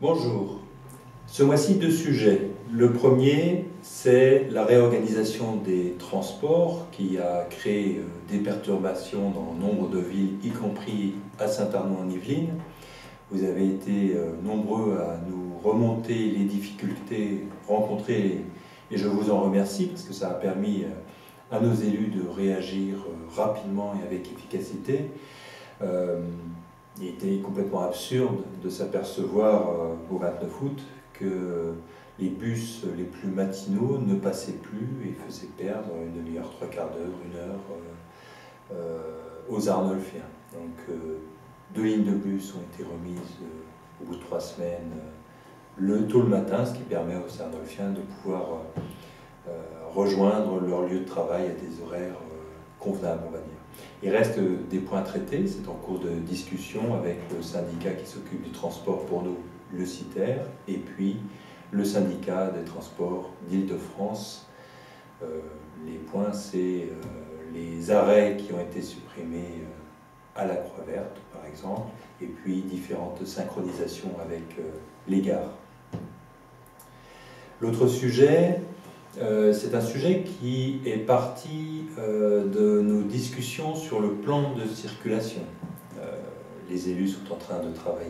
Bonjour. Ce mois-ci, deux sujets. Le premier, c'est la réorganisation des transports qui a créé des perturbations dans nombre de villes, y compris à Saint-Arnaud-en-Yvelines. Vous avez été nombreux à nous remonter les difficultés rencontrées et je vous en remercie parce que ça a permis à nos élus de réagir rapidement et avec efficacité. Il était complètement absurde de s'apercevoir au 29 août que les bus les plus matinaux ne passaient plus et faisaient perdre une demi-heure, trois quarts d'heure, une heure aux Arnolfiens. Donc 2 lignes de bus ont été remises au bout de 3 semaines tôt le matin, ce qui permet aux Arnolfiens de pouvoir rejoindre leur lieu de travail à des horaires convenables, on va dire. Il reste des points traités, c'est en cours de discussion avec le syndicat qui s'occupe du transport pour nous, le CITER, et puis le syndicat des transports d'Île-de-France. Les points, c'est les arrêts qui ont été supprimés à la Croix-Verte, par exemple, et puis différentes synchronisations avec les gares. L'autre sujet, c'est un sujet qui est parti de nos discussions sur le plan de circulation. Les élus sont en train de travailler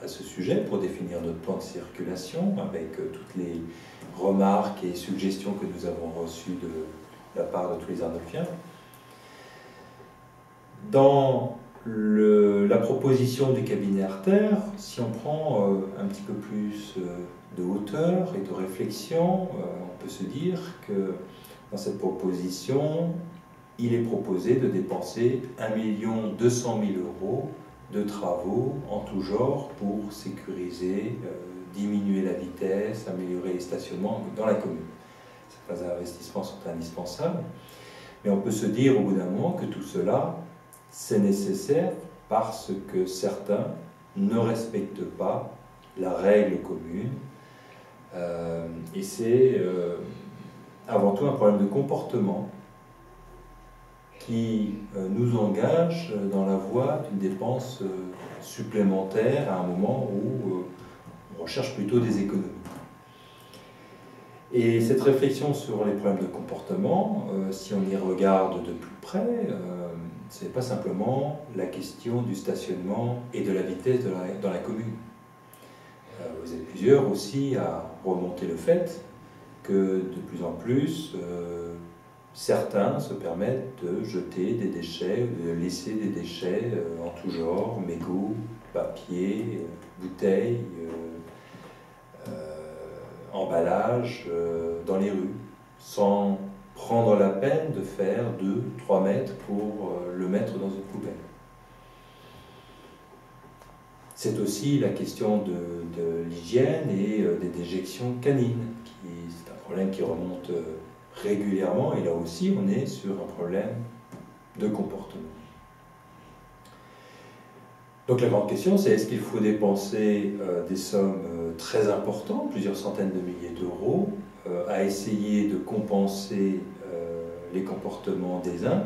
à ce sujet pour définir notre plan de circulation avec toutes les remarques et suggestions que nous avons reçues de la part de tous les Arnolfiens. Dans la proposition du cabinet Artère, si on prend un petit peu plus de hauteur et de réflexion, on peut se dire que dans cette proposition, il est proposé de dépenser 1 200 000 € de travaux en tout genre pour sécuriser, diminuer la vitesse, améliorer les stationnements dans la commune. Certains investissements sont indispensables, mais on peut se dire au bout d'un moment que tout cela, c'est nécessaire parce que certains ne respectent pas la règle commune et c'est avant tout un problème de comportement qui nous engage dans la voie d'une dépense supplémentaire à un moment où on recherche plutôt des économies. Et cette réflexion sur les problèmes de comportement, si on y regarde de plus près, ce n'est pas simplement la question du stationnement et de la vitesse dans la commune. Vous êtes plusieurs aussi à remonter le fait que de plus en plus, certains se permettent de jeter des déchets, de laisser des déchets en tout genre, mégots, papier, bouteilles, emballages dans les rues, sans prendre la peine de faire 2-3 mètres pour le mettre dans une poubelle. C'est aussi la question de l'hygiène et des déjections canines. C'est un problème qui remonte régulièrement et là aussi on est sur un problème de comportement. Donc la grande question c'est est-ce qu'il faut dépenser des sommes très importantes, plusieurs centaines de milliers d'euros, à essayer de compenser les comportements des uns,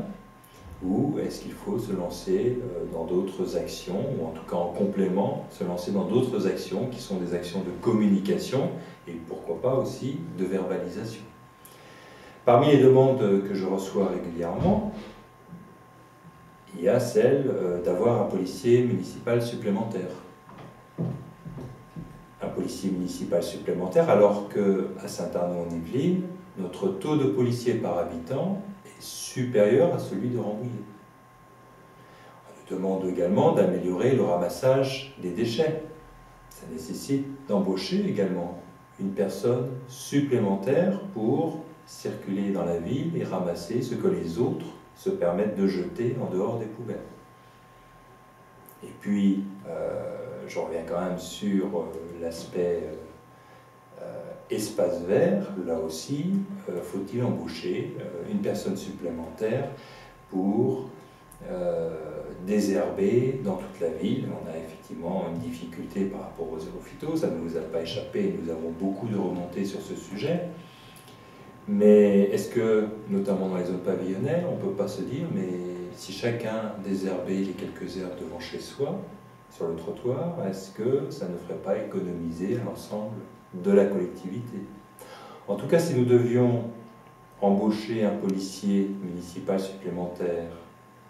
ou est-ce qu'il faut se lancer dans d'autres actions, ou en tout cas en complément, se lancer dans d'autres actions qui sont des actions de communication et pourquoi pas aussi de verbalisation. Parmi les demandes que je reçois régulièrement, il y a celle d'avoir un policier municipal supplémentaire. Un policier municipal supplémentaire alors qu'à Saint-Arnaud-en-Yvelines, notre taux de policiers par habitant est supérieur à celui de Rambouillet. On nous demande également d'améliorer le ramassage des déchets. Ça nécessite d'embaucher également une personne supplémentaire pour circuler dans la ville et ramasser ce que les autres se permettent de jeter en dehors des poubelles. Et puis, je reviens quand même sur l'aspect espace vert. Là aussi, faut-il embaucher une personne supplémentaire pour désherber dans toute la ville. On a effectivement une difficulté par rapport aux zérophytos, ça ne nous a pas échappé, nous avons beaucoup de remontées sur ce sujet. Mais est-ce que, notamment dans les zones pavillonnaires, on ne peut pas se dire, mais si chacun désherbait les quelques herbes devant chez soi, sur le trottoir, est-ce que ça ne ferait pas économiser à l'ensemble de la collectivité? En tout cas, si nous devions embaucher un policier municipal supplémentaire,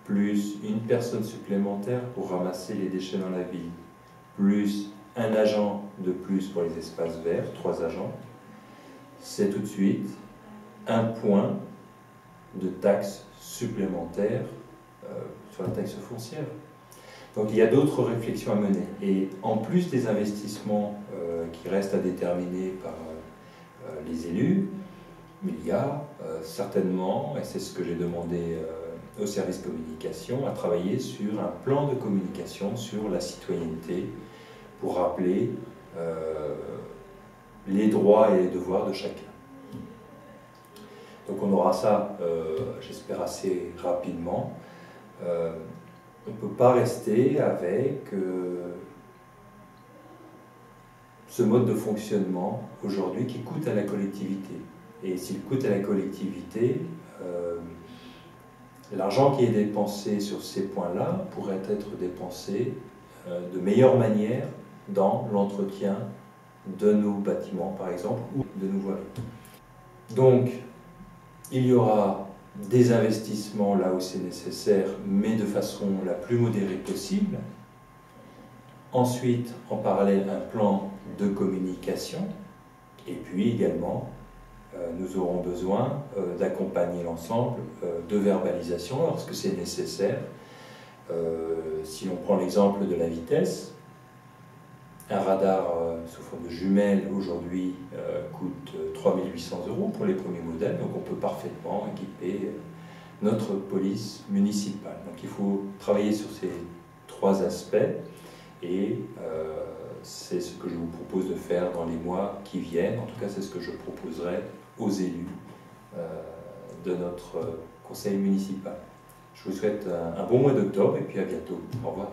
plus une personne supplémentaire pour ramasser les déchets dans la ville, plus un agent de plus pour les espaces verts, 3 agents, c'est tout de suite un point de taxe supplémentaire sur la taxe foncière. Donc il y a d'autres réflexions à mener. Et en plus des investissements qui restent à déterminer par les élus, il y a certainement, et c'est ce que j'ai demandé au service communication, à travailler sur un plan de communication sur la citoyenneté pour rappeler les droits et les devoirs de chacun. Donc on aura ça, j'espère, assez rapidement. On ne peut pas rester avec ce mode de fonctionnement aujourd'hui qui coûte à la collectivité. Et s'il coûte à la collectivité, l'argent qui est dépensé sur ces points-là pourrait être dépensé de meilleure manière dans l'entretien de nos bâtiments, par exemple, ou de nos voiries. Donc, il y aura des investissements là où c'est nécessaire, mais de façon la plus modérée possible. Ensuite, en parallèle, un plan de communication. Et puis également, nous aurons besoin d'accompagner l'ensemble de verbalisation lorsque c'est nécessaire. Si on prend l'exemple de la vitesse, un radar sous forme de jumelle aujourd'hui coûte 3 800 € pour les premiers modèles, donc on peut parfaitement équiper notre police municipale. Donc il faut travailler sur ces 3 aspects et c'est ce que je vous propose de faire dans les mois qui viennent. En tout cas, c'est ce que je proposerai aux élus de notre conseil municipal. Je vous souhaite un bon mois d'octobre et puis à bientôt. Au revoir.